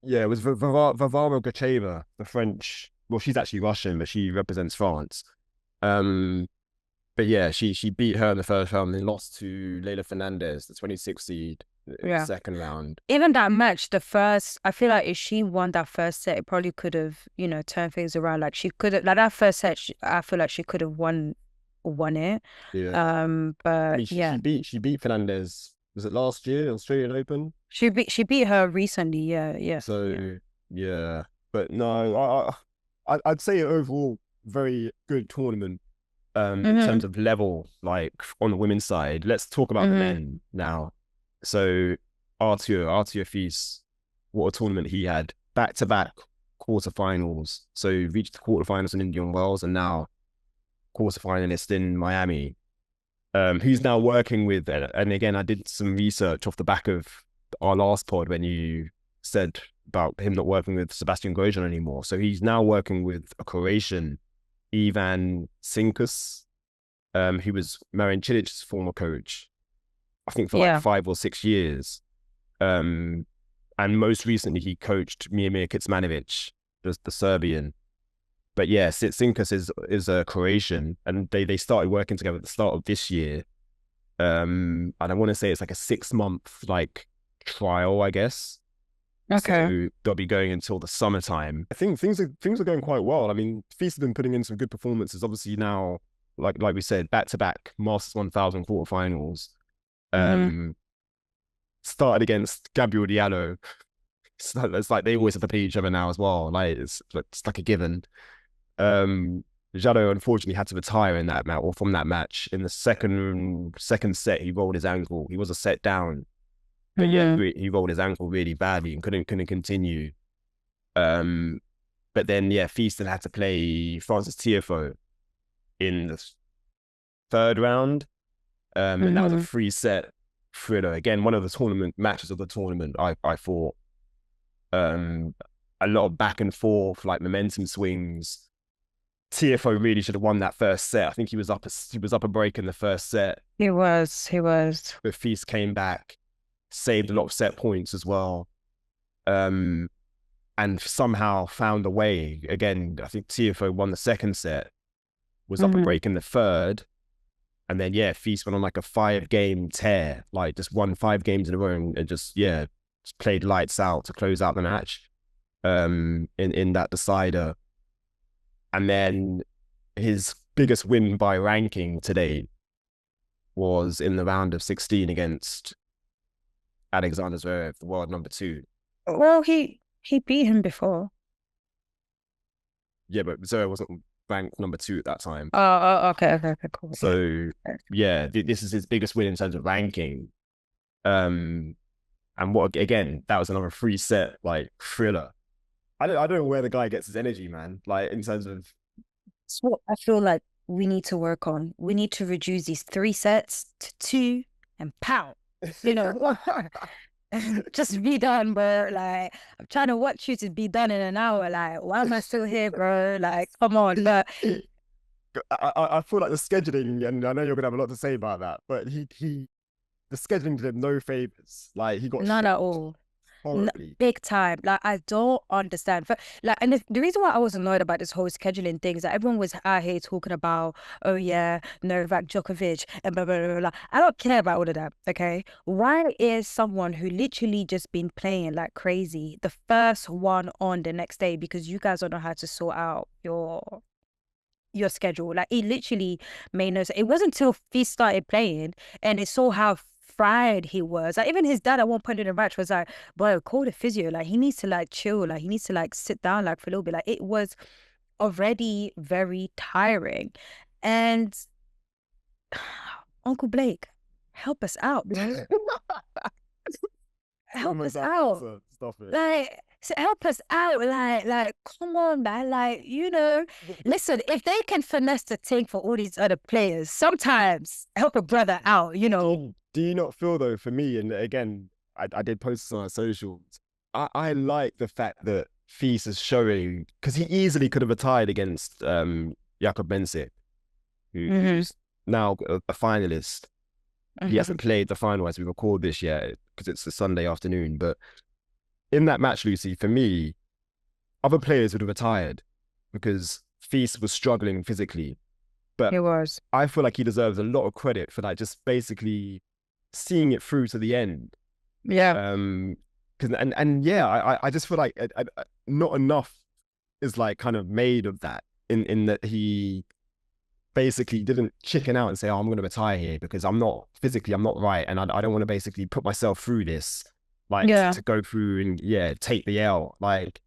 yeah, it was Varvara Gracheva, the French. Well, she's actually Russian, but she represents France. But yeah, she beat her in the first round and then lost to Leylah Fernandez, the 26th seed, in the second round. Even that match, the first, I feel like if she won that first set, it probably could have, you know, turned things around. Like she could have, like that first set, I feel like she could have won it. Yeah. But I mean, she beat Fernandez. Was it last year, Australian Open? She beat her recently. Yeah. So yeah, but no, I'd say overall very good tournament. In terms of level, like on the women's side. Let's talk about the men now. So Arthur Fils, what a tournament he had. Back-to-back quarterfinals. So reached the quarterfinals in Indian Wells and now quarterfinalist in Miami. Who's now working with, and again, I did some research off the back of our last pod when you said about him not working with Sebastian Grosjean anymore. So he's now working with a Croatian, Ivan Sinkus, who was Marin Cilic's former coach, I think for like 5 or 6 years. And most recently he coached Miomir Kecmanovic, the Serbian. But yeah, Sinkus is a Croatian, and they started working together at the start of this year. And I want to say it's like a 6-month like trial, I guess. Okay. So they'll be going until the summertime. I think things are going quite well. I mean, Fils has been putting in some good performances. Obviously now, like we said, back-to-back Masters 1000 quarterfinals. Started against Gabriel Diallo. It's like they always have to play each other now as well. Like it's like a given. Jadot unfortunately had to retire in that match, or from that match. In the second set, he rolled his ankle. He was a set down. But yeah, he rolled his ankle really badly and couldn't continue. But then yeah, Fils had to play Frances Tiafoe in the third round. And that was a 3-set thriller. Again, one of the tournament matches of the tournament, I thought. A lot of back and forth, like momentum swings. Tiafoe really should have won that first set. I think he was up a break in the first set. He was. But Fils came back, saved a lot of set points as well, and somehow found a way. Again, I think Tiafoe won the second set, was up a break in the third, and then yeah, Fils went on like a 5-game tear, like just won 5 games in a row and just played lights out to close out the match in that decider. And then his biggest win by ranking today was in the round of 16 against Alexander Zverev, the world number 2. Well, he beat him before. Yeah, but Zverev wasn't ranked number 2 at that time. Oh, okay, cool. So yeah, this is his biggest win in terms of ranking. And what, again, that was another 3-set like thriller. I don't know where the guy gets his energy, man. Like in terms of, it's what I feel like we need to work on. We need to reduce these 3 sets to 2 and pow. You know, just be done, bro. Like I'm trying to watch you to be done in an hour. Like, why am I still here, bro? Like, come on. But I feel like the scheduling, and I know you're gonna have a lot to say about that, but the scheduling did him no favors. Like he got none at all. horribly. Big time. Like I don't understand. Like, and the reason why I was annoyed about this whole scheduling thing is that everyone was out here talking about, oh yeah, Novak Djokovic and blah blah blah blah. I don't care about all of that. Okay, why is someone who literally just been playing like crazy the first one on the next day, because you guys don't know how to sort out your schedule? Like it literally made no sense. It wasn't until Fils started playing and it saw how fried he was. Like even his dad at one point in the match was like, "Boy, call the physio. Like he needs to like chill. Like he needs to like sit down like for a little bit." Like it was already very tiring, and Uncle Blake, help us out, bro. Help us out. Stop it. Like, so help us out. Like, come on, man. Like, listen, if they can finesse the thing for all these other players, sometimes help a brother out, Do you not feel though, for me, and again, I did post this on our socials, I like the fact that Fils is showing, because he easily could have retired against Jakob Mensik, who's now a finalist. He hasn't played the final as we record this yet because it's a Sunday afternoon. But in that match, Lucy, for me, other players would have retired because Fils was struggling physically. But He was. I feel like he deserves a lot of credit for like just basically seeing it through to the end. Yeah. I just feel like not enough is like kind of made of that in that he basically didn't chicken out and say, "Oh, I'm going to retire here because I'm not right, and I don't want to basically put myself through this, like to go through and take the L." Like,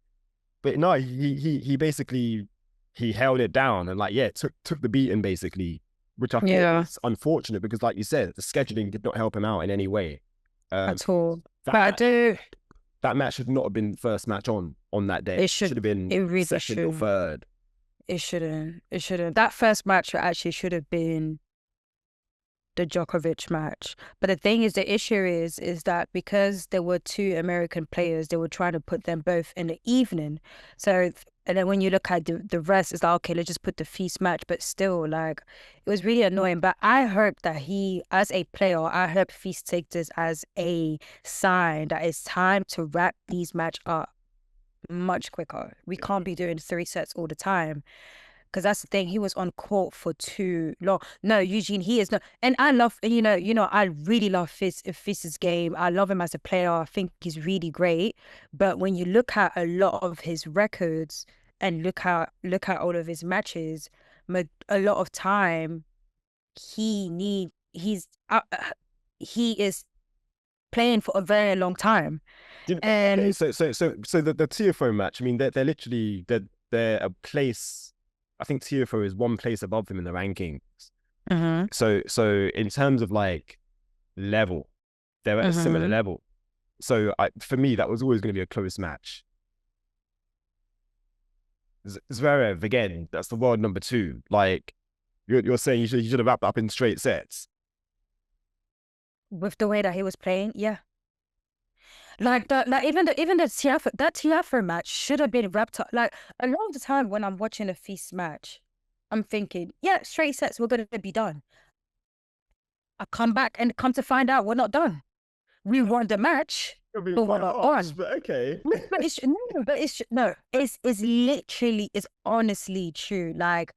but no, he basically he held it down and took the beating basically, which I think is unfortunate because, like you said, the scheduling did not help him out in any way at all. That match should not have been first match on that day. It should have been really second or third. It shouldn't. That first match actually should have been the Djokovic match. But the thing is, the issue is that because there were two American players, they were trying to put them both in the evening. So, and then when you look at the rest, it's like, okay, let's just put the Fils match. But still, like, it was really annoying. But I hope that he, as a player, I hope Fils takes this as a sign that it's time to wrap these match up much quicker. We can't be doing 3 sets all the time. Because that's the thing, he was on court for too long. No, Eugene, he is not. And I love, I really love Fis's game. I love him as a player. I think he's really great. But when you look at a lot of his records and look at all of his matches, a lot of time he is playing for a very long time. Okay, so the Tiafoe match, I mean, they're literally they're a place. I think Tiafoe is one place above him in the rankings. So in terms of like level, they're at a similar level. So for me, that was always going to be a close match. Zverev, again, that's the world number 2. Like you're saying, you should have wrapped up in straight sets. With the way that he was playing, yeah. Like even the Tiafoe match should have been wrapped up. Like a lot of the time when I'm watching a Fils match, I'm thinking, yeah, straight sets, we're gonna be done. I come back and come to find out we're not done. We won the match, but we're not on. But okay. But it's honestly true. Like,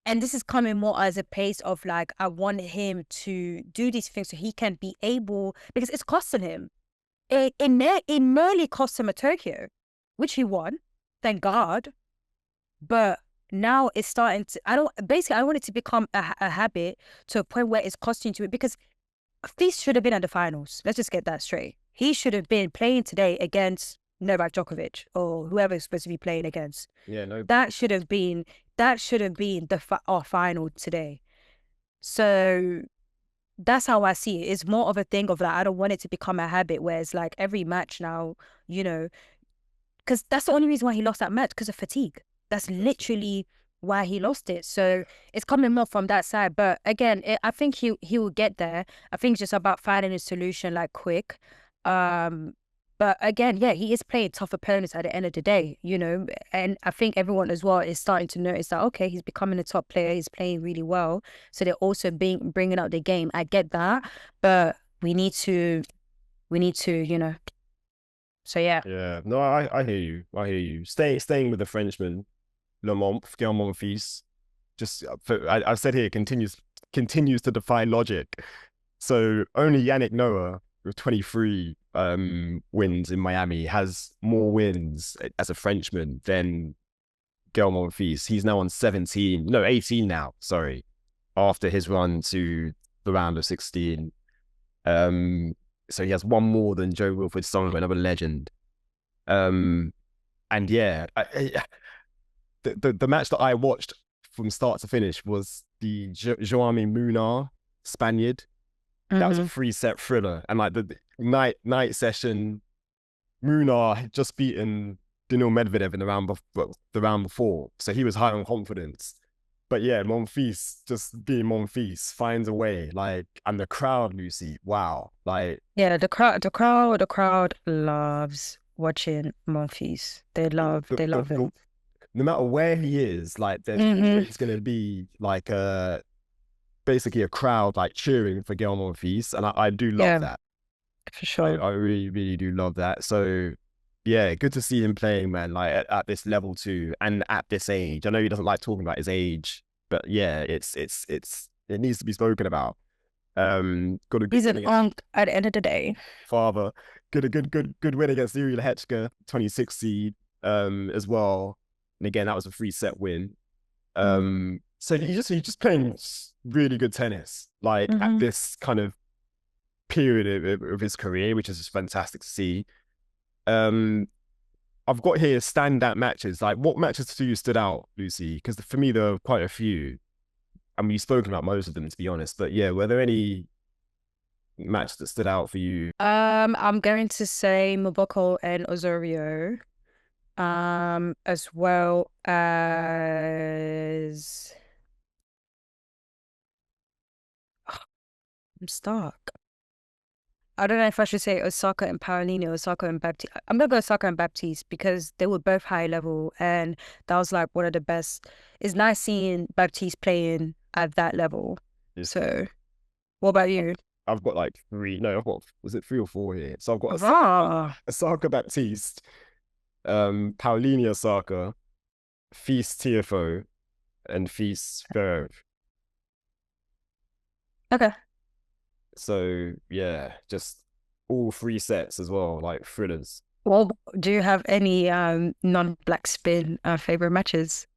and this is coming more as a pace of like, I want him to do these things so he can be able, because it's costing him. It merely cost him a Tokyo, which he won, thank God. But now it's starting to, I want it to become a habit to a point where it's costing to it, because Fils should have been at the finals. Let's just get that straight. He should have been playing today against Novak Djokovic or whoever is supposed to be playing against. Yeah, no. That should have been our final today. So that's how I see it. It's more of a thing of like, I don't want it to become a habit where it's like every match now, because that's the only reason why he lost that match, because of fatigue. That's literally why he lost it. So it's coming more from that side. But again, I think he will get there. I think it's just about finding a solution like quick. But again, yeah, he is playing tough opponents at the end of the day, and I think everyone as well is starting to notice that, okay, he's becoming a top player. He's playing really well. So they're also bringing out the game. I get that, but we need to, so yeah. Yeah, no, I hear you. Staying with the Frenchman, Monf Fils, just I've said here, continues to defy logic. So only Yannick Noah with 23 wins in Miami has more wins as a Frenchman than Monf Fils. He's now on 18 now, sorry, after his run to the round of 16. So he has one more than Joe Wilfred Songa, another legend. And yeah, the match that I watched from start to finish was the Joami Munar Spaniard. That was a 3-set thriller, and like the night session, Munar had just beaten Daniil Medvedev in the round before, so he was high on confidence. But yeah, Monfils just being Monfils finds a way, like, and the crowd, Lucy, wow, like Yeah, the crowd loves watching Monfils. They love him. no matter where he is, like there's always going to be like basically a crowd like cheering for Gael Monfils, and I do love Yeah, that. for I, sure. I really, really do love that. So yeah, good to see him playing, man, like at this level too, and at this age. I know he doesn't like talking about his age, but yeah, it needs to be spoken about. Got a good He's win an against unk at the end of the day. father. Good win against Eala Hechka, 26 seed, as well. And again, that was a 3-set win. So he's just playing really good tennis, like at this kind of period of his career, which is just fantastic to see. I've got here standout matches. Like, what matches to you stood out, Lucy? Because for me, there are quite a few. I mean, you've spoken about most of them, to be honest. But yeah, were there any matches that stood out for you? I'm going to say Mboko and Osorio. As well as I'm stuck. I don't know if I should say Osaka and Paolini or Osaka and Baptiste. I'm gonna go Osaka and Baptiste because they were both high level and that was like one of the best. It's nice seeing Baptiste playing at that level. Yes. So, what about you? I've got like three. No, I've got, was it 3 or 4 here? So I've got Ah, Osaka Baptiste, Paolini Osaka, Fils Tiafoe, and Fils Zverev. okay. So yeah, just all 3 sets as well, like thrillers. Well, do you have any non-black spin favorite matches?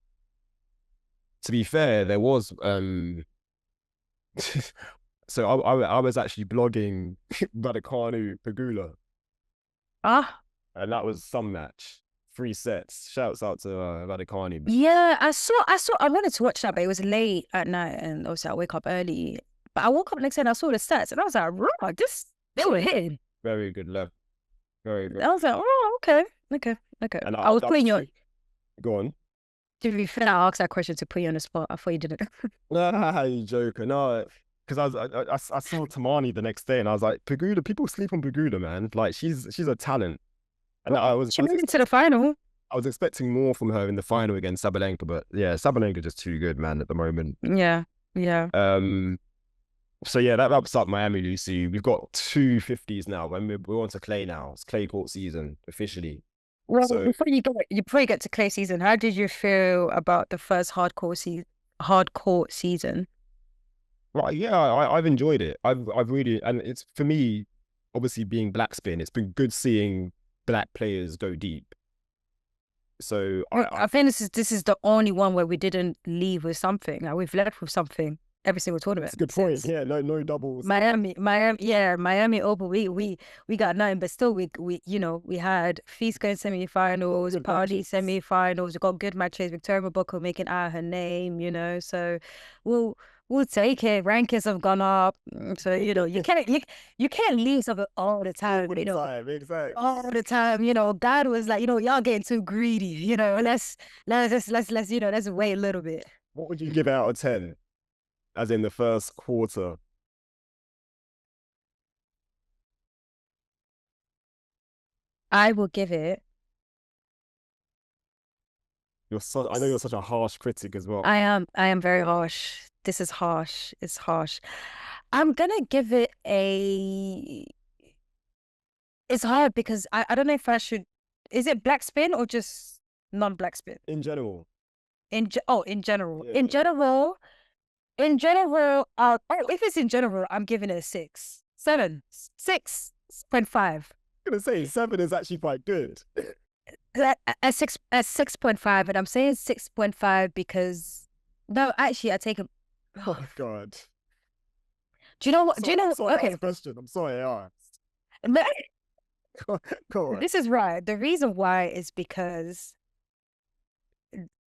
To be fair, there was so I was actually blogging Raducanu Pagula, Ah, and that was some match. 3 sets. Shouts out to Raducanu. yeah, I wanted to watch that, but it was late at night and obviously I wake up early. But I woke up next day and I saw the stats and I was like, right, they were hitting. Very good level. Very good. I was like, oh, okay, okay, okay. And I was putting you on, go on. to be fair, I asked that question to put you on the spot. I thought you didn't. Ah, you joker. No, because I saw Tamani the next day and I was like, Pagula, people sleep on Pagula, man. Like she's a talent. And She made it to the final. I was expecting more from her in the final against Sabalenka, but yeah, Sabalenka just too good, man, at the moment. Yeah, yeah. So yeah, that wraps up Miami, Lucy. We've got 250s now. When we're on to clay now. It's clay court season officially. Well, So before you get to clay season, how did you feel about the first hardcore season? right, yeah, I've enjoyed it. I've really, and it's for me, obviously being black spin, it's been good seeing black players go deep. So I think this is the only one where we didn't leave with something. Like we've left with something every single tournament it's a good point. Yeah, no doubles. Miami Open. We got nothing, but still we had Fils going semi-finals, Paolini semi-finals. We got good matches. Victoria Mboko making out her name. So we'll we'll take it. Rankings have gone up, so you can't leave something all the time. Exactly. All the time. God was like, y'all getting too greedy. Let's wait a little bit. What would you give out of 10? As in the first quarter? I will give it. I know you're such a harsh critic as well. I am very harsh. This is harsh. It's harsh. I'm gonna give it a. It's hard because I don't know if I should. Is it black spin or just non-black spin? In general. In general. Yeah. If it's in general, I'm giving it a 6. 7. 6.5. I'm gonna say 7 is actually quite good. At 6.5, and I'm saying 6.5 because no, actually I take it. Oh God. Do you know what? Do you know? Sorry, Okay, question. I'm sorry. Yeah. but Go on. this is right. The reason why is because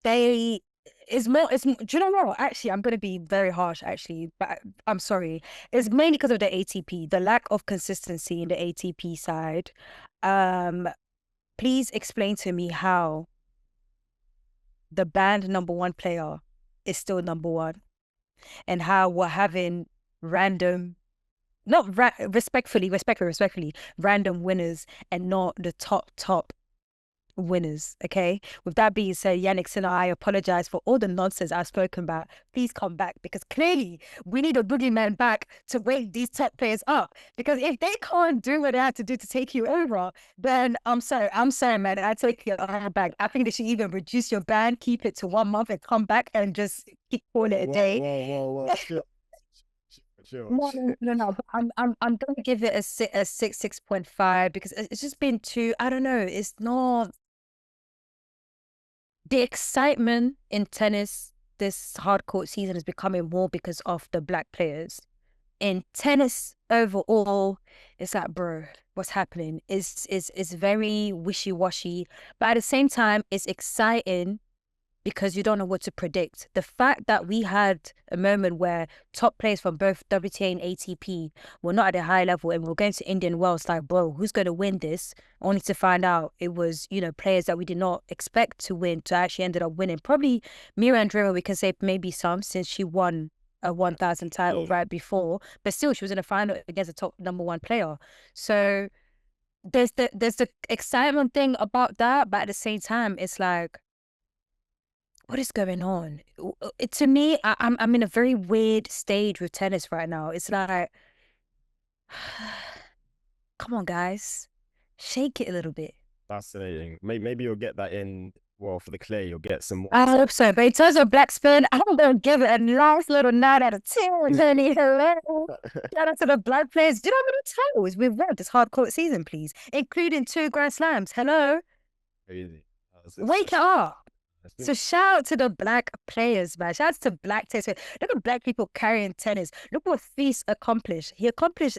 they is more. It's do you know what? Actually, I'm gonna be very harsh. Actually, but I'm sorry. It's mainly because of the ATP, the lack of consistency in the ATP side. Um, please explain to me how the banned number one player is still number one, and how we're having random, not respectfully, random winners and not the top winners. Okay. With that being said, Yannick Sinner, I apologize for all the nonsense I've spoken about. Please come back because clearly we need a boogeyman back to wake these top players up. Because if they can't do what they have to do to take you over, then I'm sorry, man. I take your back. I think they should even reduce your ban, keep it to 1 month, and come back and just keep calling it a day. Whoa. Sure. No. But I'm gonna give it a 6.5 because it's just been too. I don't know. It's not the excitement in tennis this hard court season is becoming more because of the black players. In tennis overall, it's like, bro, what's happening? Is very wishy-washy, but at the same time, it's exciting because you don't know what to predict. The fact that we had a moment where top players from both WTA and ATP were not at a high level and we're going to Indian Wells, like, bro, who's going to win this? Only to find out it was, players that we did not expect to win to actually ended up winning. Probably Mira Andreeva, we can say maybe some, since she won a 1,000 title right before, but still she was in a final against a top number one player. So there's the excitement thing about that, but at the same time, it's like, what is going on? To me, I'm in a very weird stage with tennis right now. It's like, come on, guys, shake it a little bit. Fascinating. Maybe you'll get that in. Well, for the clay, you'll get some more. I hope so. But in terms of black spin, I'm gonna give it a nice little 9 out of 10. Honey, hello. Shout out to the black players. Do you know how many titles we've won this hard court season, please? Including 2 Grand Slams. Hello. Crazy. Wake it up. So shout out to the black players, man. Shout out to black tennis. Look at black people carrying tennis. Look what Fils accomplished. He accomplished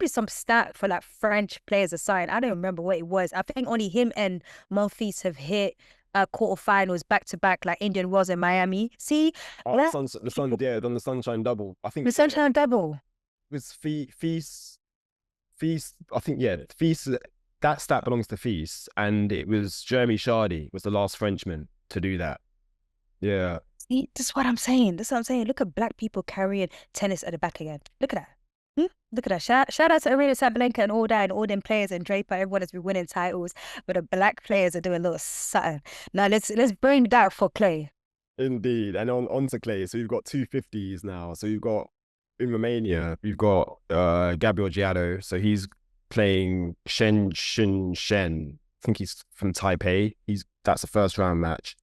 some stat for like French players aside. I don't remember what it was. I think only him and Monf have hit quarterfinals back to back, like Indian Wells in Miami. See, the sun, the Sunshine Double. I think the Sunshine Double it was Fils. I think Fils. That stat belongs to Fils, and it was Jeremy Chardy was the last Frenchman to do that. Yeah. See, this is what I'm saying. Look at black people carrying tennis at the back again. Look at that. Look at that. Shout out to Aryna Sabalenka and all that, and all them players and Draper. Everyone has been winning titles, but the black players are doing a little something. Now let's bring that for clay. Indeed, and on to clay. So you've got 250s now. So you've got in Romania, you've got Gabriel Giado. So he's playing Shen. I think he's from Taipei. That's a first round match.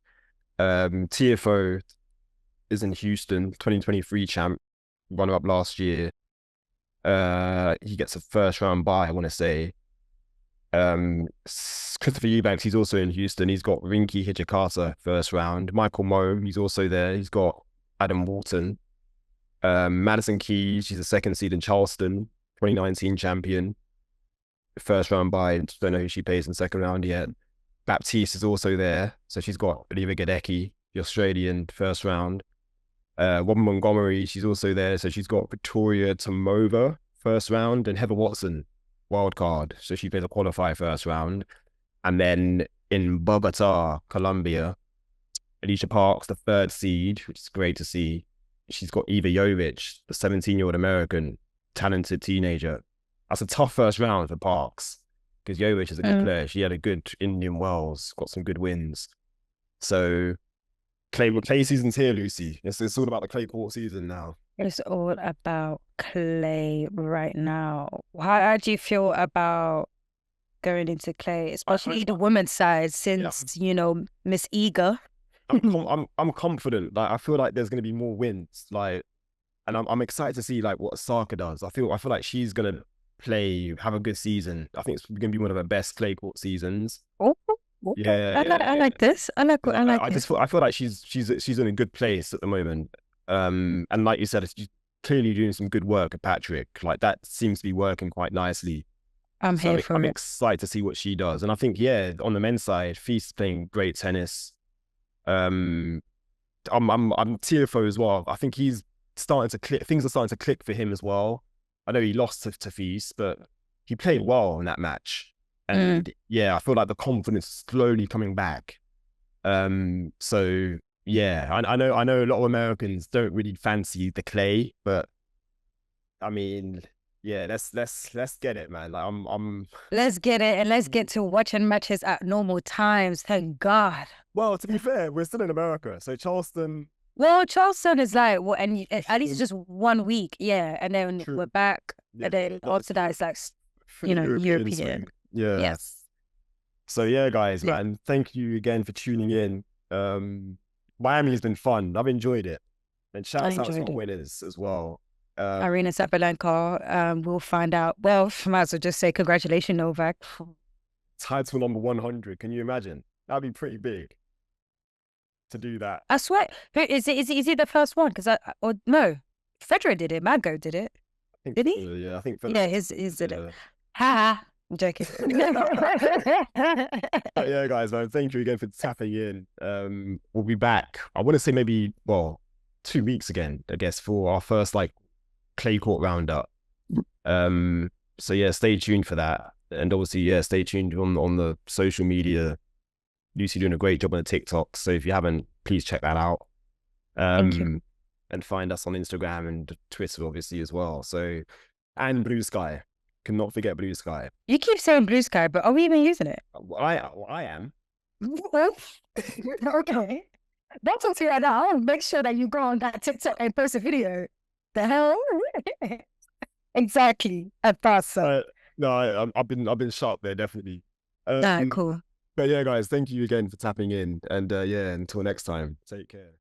Tiafoe is in Houston, 2023 champ, runner up last year. He gets a first round bye, I want to say. Christopher Eubanks, he's also in Houston. He's got Rinky Hijikata first round. Michael Moe, he's also there. He's got Adam Walton. Madison Keys, she's a second seed in Charleston, 2019 champion. First round bye, don't know who she plays in the second round yet. Baptiste is also there. So she's got Oliva Gadecki, the Australian, first round. Robin Montgomery, she's also there. So she's got Victoria Tomova, first round, and Heather Watson, wild card. So she plays a qualifier first round. And then in Bogota, Colombia, Alicia Parks, the third seed, which is great to see. She's got Eva Jovic, the 17-year-old American, talented teenager. That's a tough first round for Parks because Jovic is a good player. She had a good Indian Wells, got some good wins. So clay season's here, Lucy. It's all about the clay court season now. It's all about clay right now. How do you feel about going into clay, especially the women's side, since Miss Eager? I'm confident. Like I feel like there's going to be more wins. Like, and I'm excited to see like what Osaka does. I feel like she's going to have a good season. I think it's going to be one of her best clay court seasons. Oh, okay. I like this. I like this. I feel like she's in a good place at the moment. And like you said, clearly doing some good work at Patrick. Like that seems to be working quite nicely. I'm So here for I'm it. excited to see what she does. And I think, yeah, on the men's side, Fils playing great tennis. Um, I'm Tiafoe as well. I think he's starting to click. Things are starting to click for him as well. I know he lost to Fils, but he played well in that match. And yeah, I feel like the confidence is slowly coming back. So yeah, I know a lot of Americans don't really fancy the clay, but I mean, yeah, let's get it, man. Like I'm Let's get it, and let's get to watching matches at normal times. Thank God. well, to be fair, we're still in America. So Charleston, Well, Charleston is like what, and at least just 1 week, yeah, and then true. we're back, Yeah, and then after that it's like, for the European European. swing. Yeah. Yes. So yeah, guys, Yeah. man, thank you again for tuning in. Miami's been fun. I've enjoyed it. And I shouts out to enjoyed our it. winners as well. Arena Sabalenka, we'll find out. Well, might as well just say congratulations, Novak. Title number 100. Can you imagine? That'd be pretty big to do that. I swear, is he the first one? Because or no, Federer did it. Mago did it. I think, Did he? yeah, I think. Yeah, his did it. Yeah. Ha! I'm joking. But yeah, guys, man, thank you again for tapping in. We'll be back. I want to say maybe, well, 2 weeks again, I guess, for our first like clay court roundup. So yeah, stay tuned for that. And obviously, yeah, stay tuned on the social media. Lucy doing a great job on the TikTok. So if you haven't, please check that out. Thank you. And find us on Instagram and Twitter, obviously, as well. So, and Blue Sky. Cannot forget Blue Sky. You keep saying Blue Sky, but are we even using it? I am. Well, okay. That's what's here now. Make sure that you go on that TikTok and post a video. The hell? Exactly. I thought so. No, I've been sharp there, definitely. Alright, cool. But yeah, guys, thank you again for tapping in. And yeah, until next time, take care.